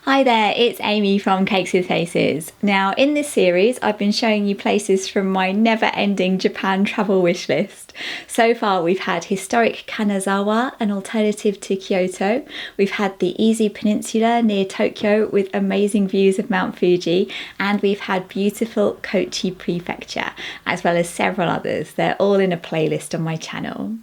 Hi there, it's Amy from Cakes with Faces. Now, in this series, I've been showing you places from my never-ending Japan travel wish list. So far, we've had historic Kanazawa, an alternative to Kyoto. We've had the Izu Peninsula near Tokyo with amazing views of Mount Fuji, and we've had beautiful Kochi Prefecture, as well as several others. They're all in a playlist on my channel.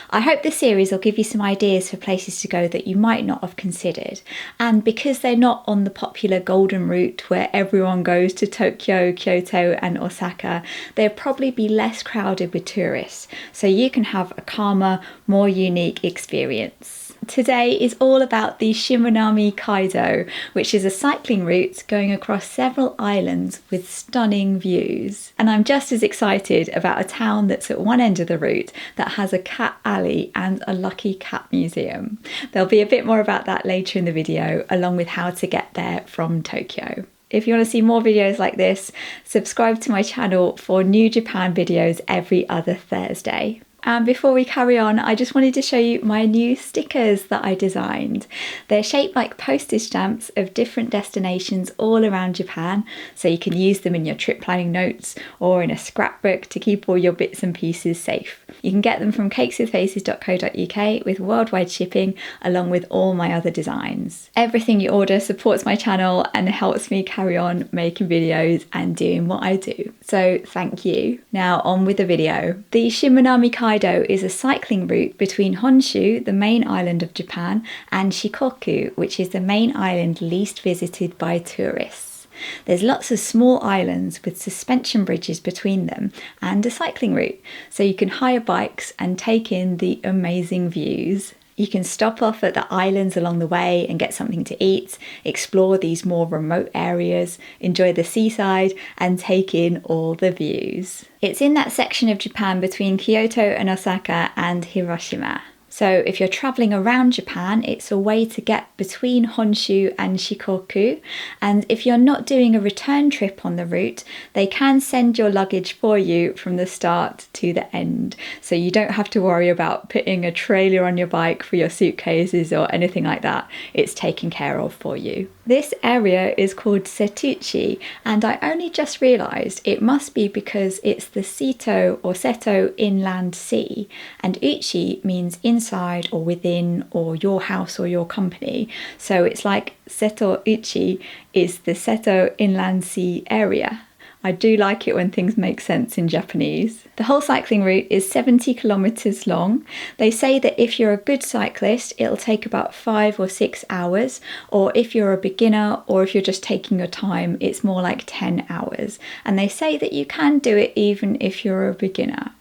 I hope this series will give you some ideas for places to go that you might not have considered. And because they're not on the popular golden route where everyone goes to Tokyo, Kyoto and Osaka, they'll probably be less crowded with tourists, so you can have a calmer, more unique experience. Today is all about the Shimanami Kaido, which is a cycling route going across several islands with stunning views. And I'm just as excited about a town that's at one end of the route that has a cat alley and a lucky cat museum. There'll be a bit more about that later in the video, along with how to get there from Tokyo. If you want to see more videos like this, subscribe to my channel for new Japan videos every other Thursday. And before we carry on, I just wanted to show you my new stickers that I designed. They're shaped like postage stamps of different destinations all around Japan, so you can use them in your trip planning notes or in a scrapbook to keep all your bits and pieces safe. You can get them from cakeswithfaces.co.uk with worldwide shipping, along with all my other designs. Everything you order supports my channel and helps me carry on making videos and doing what I do. So thank you. Now on with the video. The Shimanami Kaido is a cycling route between Honshu, the main island of Japan, and Shikoku, which is the main island least visited by tourists. There's lots of small islands with suspension bridges between them and a cycling route, so you can hire bikes and take in the amazing views. You can stop off at the islands along the way and get something to eat, explore these more remote areas, enjoy the seaside and take in all the views. It's in that section of Japan between Kyoto and Osaka and Hiroshima. So if you're travelling around Japan, it's a way to get between Honshu and Shikoku. And if you're not doing a return trip on the route, they can send your luggage for you from the start to the end. So you don't have to worry about putting a trailer on your bike for your suitcases or anything like that. It's taken care of for you. This area is called Seto, and I only just realised it must be because it's the Seto Inland Sea, and uchi means inside or within or your house or your company. So it's like Seto Uchi is the Seto Inland Sea area. I do like it when things make sense in Japanese. The whole cycling route is 70 kilometers long. They say that if you're a good cyclist, it'll take about 5 or 6 hours, or if you're a beginner or if you're just taking your time, it's more like 10 hours. And they say that you can do it even if you're a beginner.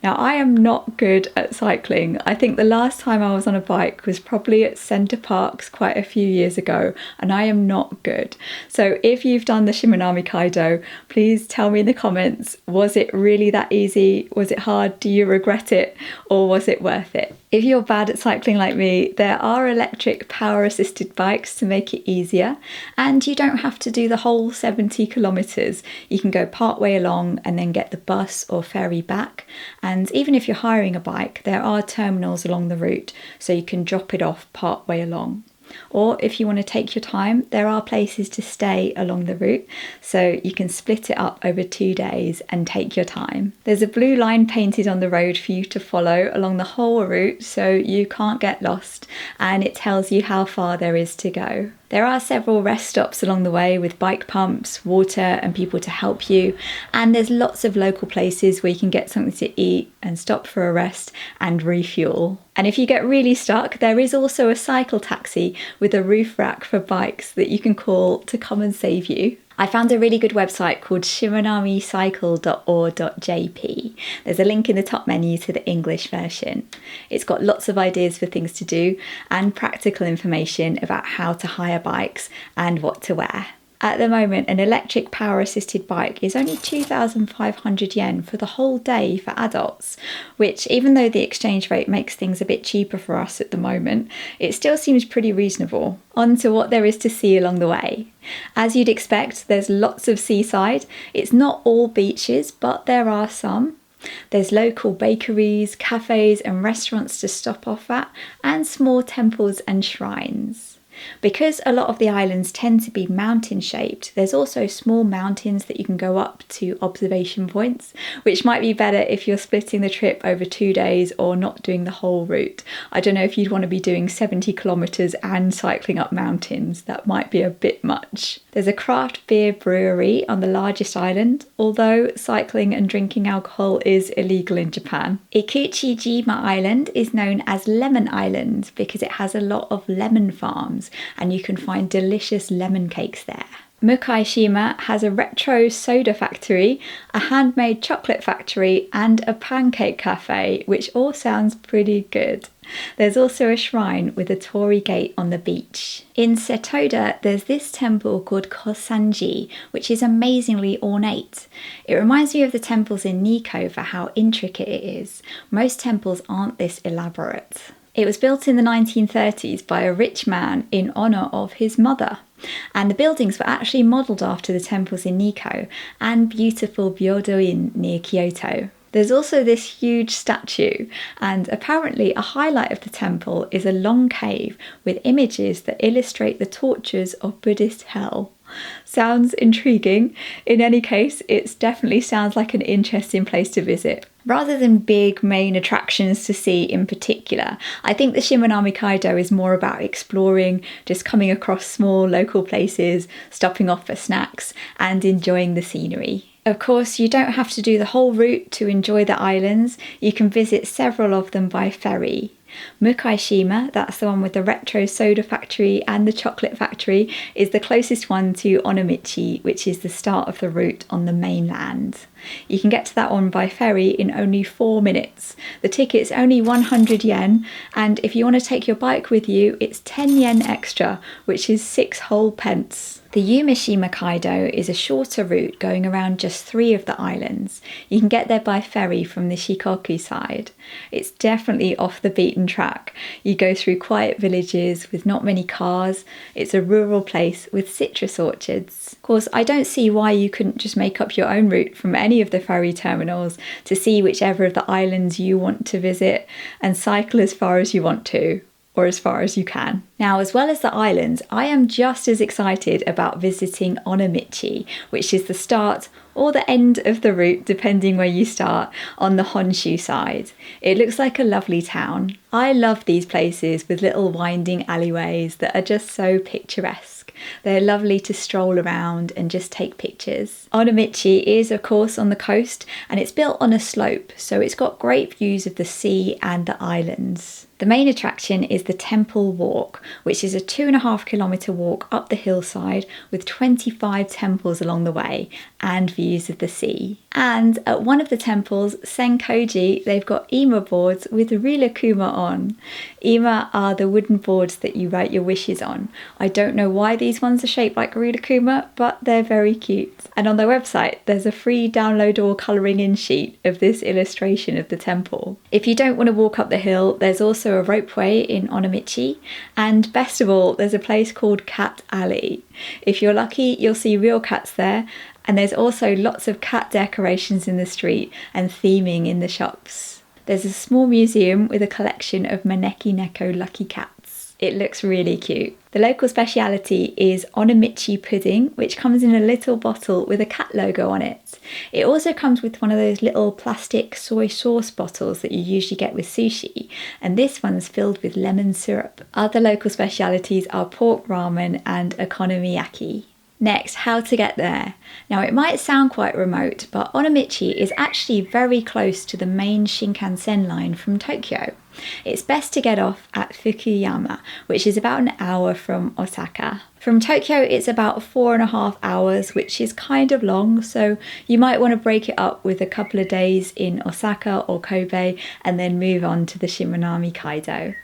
Now, I am not good at cycling. I think the last time I was on a bike was probably at Center Parcs quite a few years ago, and I am not good. So if you've done the Shimanami Kaido, please tell me in the comments, was it really that easy? Was it hard? Do you regret it? Or was it worth it? If you're bad at cycling like me, there are electric power-assisted bikes to make it easier, and you don't have to do the whole 70 kilometers. You can go part way along and then get the bus or ferry back. And even if you're hiring a bike, there are terminals along the route, so you can drop it off part way along. Or if you want to take your time, there are places to stay along the route, so you can split it up over 2 days and take your time. There's a blue line painted on the road for you to follow along the whole route, so you can't get lost, and it tells you how far there is to go. There are several rest stops along the way with bike pumps, water and people to help you, and there's lots of local places where you can get something to eat and stop for a rest and refuel. And if you get really stuck, there is also a cycle taxi with a roof rack for bikes that you can call to come and save you. I found a really good website called shimanamicycle.or.jp. There's a link in the top menu to the English version. It's got lots of ideas for things to do and practical information about how to hire bikes and what to wear. At the moment, an electric power-assisted bike is only 2,500 yen for the whole day for adults, which, even though the exchange rate makes things a bit cheaper for us at the moment, it still seems pretty reasonable. On to what there is to see along the way. As you'd expect, there's lots of seaside. It's not all beaches, but there are some. There's local bakeries, cafes and restaurants to stop off at, and small temples and shrines. Because a lot of the islands tend to be mountain shaped, there's also small mountains that you can go up to observation points, which might be better if you're splitting the trip over 2 days or not doing the whole route. I don't know if you'd want to be doing 70 kilometres and cycling up mountains. That might be a bit much. There's a craft beer brewery on the largest island, although cycling and drinking alcohol is illegal in Japan. Ikuchi-jima Island is known as Lemon Island because it has a lot of lemon farms and you can find delicious lemon cakes there. Mukaishima has a retro soda factory, a handmade chocolate factory and a pancake cafe, which all sounds pretty good. There's also a shrine with a torii gate on the beach. In Setoda, there's this temple called Kosanji, which is amazingly ornate. It reminds me of the temples in Nikko for how intricate it is. Most temples aren't this elaborate. It was built in the 1930s by a rich man in honour of his mother. And the buildings were actually modelled after the temples in Nikko and beautiful Byodo-in near Kyoto. There's also this huge statue, and apparently a highlight of the temple is a long cave with images that illustrate the tortures of Buddhist hell. Sounds intriguing. In any case, it definitely sounds like an interesting place to visit. Rather than big main attractions to see in particular, I think the Shimanami Kaido is more about exploring, just coming across small local places, stopping off for snacks and enjoying the scenery. Of course, you don't have to do the whole route to enjoy the islands. You can visit several of them by ferry. Mukaishima, that's the one with the retro soda factory and the chocolate factory, is the closest one to Onomichi, which is the start of the route on the mainland. You can get to that one by ferry in only 4 minutes. The ticket's only 100 yen, and if you want to take your bike with you, it's 10 yen extra, which is 6 whole pence. The Umeshima Kaido is a shorter route going around just 3 of the islands. You can get there by ferry from the Shikoku side. It's definitely off the beaten track. You go through quiet villages with not many cars. It's a rural place with citrus orchards. Of course, I don't see why you couldn't just make up your own route from any of the ferry terminals to see whichever of the islands you want to visit and cycle as far as you want to, or as far as you can. Now, as well as the islands, I am just as excited about visiting Onomichi, which is the start or the end of the route, depending where you start, on the Honshu side. It looks like a lovely town. I love these places with little winding alleyways that are just so picturesque. They're lovely to stroll around and just take pictures. Onomichi is, of course, on the coast and it's built on a slope, so it's got great views of the sea and the islands. The main attraction is the Temple Walk, which is a 2.5 kilometre walk up the hillside with 25 temples along the way and views of the sea. And at one of the temples, Senkoji, they've got ima boards with ririkuma on. Ima are the wooden boards that you write your wishes on. I don't know why these ones are shaped like ririkuma, but they're very cute. And on their website, there's a free downloadable colouring in sheet of this illustration of the temple. If you don't want to walk up the hill, there's also a ropeway in Onomichi, and best of all, there's a place called Cat Alley. If you're lucky, you'll see real cats there, and there's also lots of cat decorations in the street and theming in the shops. There's a small museum with a collection of Maneki Neko lucky cats. It looks really cute. The local speciality is Onomichi pudding, which comes in a little bottle with a cat logo on it. It also comes with one of those little plastic soy sauce bottles that you usually get with sushi, and this one's filled with lemon syrup. Other local specialities are pork ramen and okonomiyaki. Next, how to get there. Now, it might sound quite remote, but Onomichi is actually very close to the main Shinkansen line from Tokyo. It's best to get off at Fukuyama, which is about an hour from Osaka. From Tokyo, it's about 4.5 hours, which is kind of long, so you might want to break it up with a couple of days in Osaka or Kobe and then move on to the Shimanami Kaido.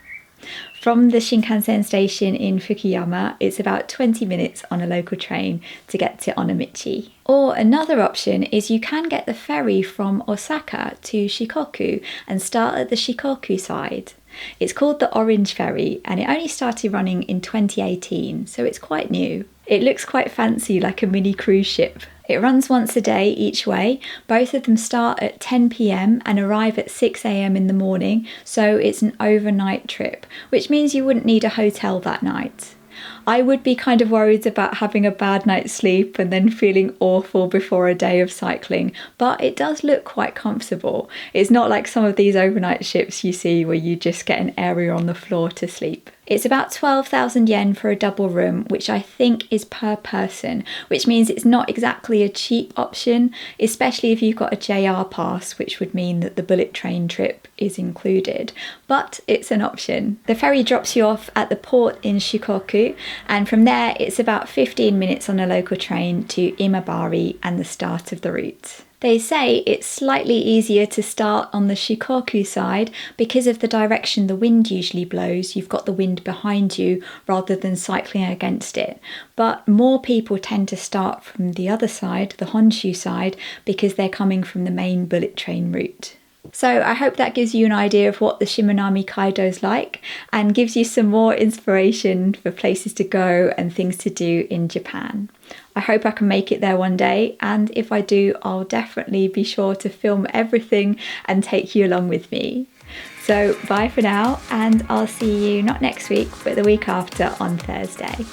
From the Shinkansen station in Fukuyama, it's about 20 minutes on a local train to get to Onomichi. Or another option is you can get the ferry from Osaka to Shikoku and start at the Shikoku side. It's called the Orange Ferry and it only started running in 2018, so it's quite new. It looks quite fancy, like a mini cruise ship. It runs once a day each way. Both of them start at 10 p.m. and arrive at 6 a.m. in the morning, so it's an overnight trip, which means you wouldn't need a hotel that night. I would be kind of worried about having a bad night's sleep and then feeling awful before a day of cycling, but it does look quite comfortable. It's not like some of these overnight ships you see where you just get an area on the floor to sleep. It's about 12,000 yen for a double room, which I think is per person, which means it's not exactly a cheap option, especially if you've got a JR pass, which would mean that the bullet train trip is included, but it's an option. The ferry drops you off at the port in Shikoku, and from there it's about 15 minutes on a local train to Imabari and the start of the route. They say it's slightly easier to start on the Shikoku side because of the direction the wind usually blows. You've got the wind behind you rather than cycling against it. But more people tend to start from the other side, the Honshu side, because they're coming from the main bullet train route. So I hope that gives you an idea of what the Shimanami Kaido is like and gives you some more inspiration for places to go and things to do in Japan. I hope I can make it there one day, and if I do, I'll definitely be sure to film everything and take you along with me. So bye for now, and I'll see you not next week, but the week after on Thursday.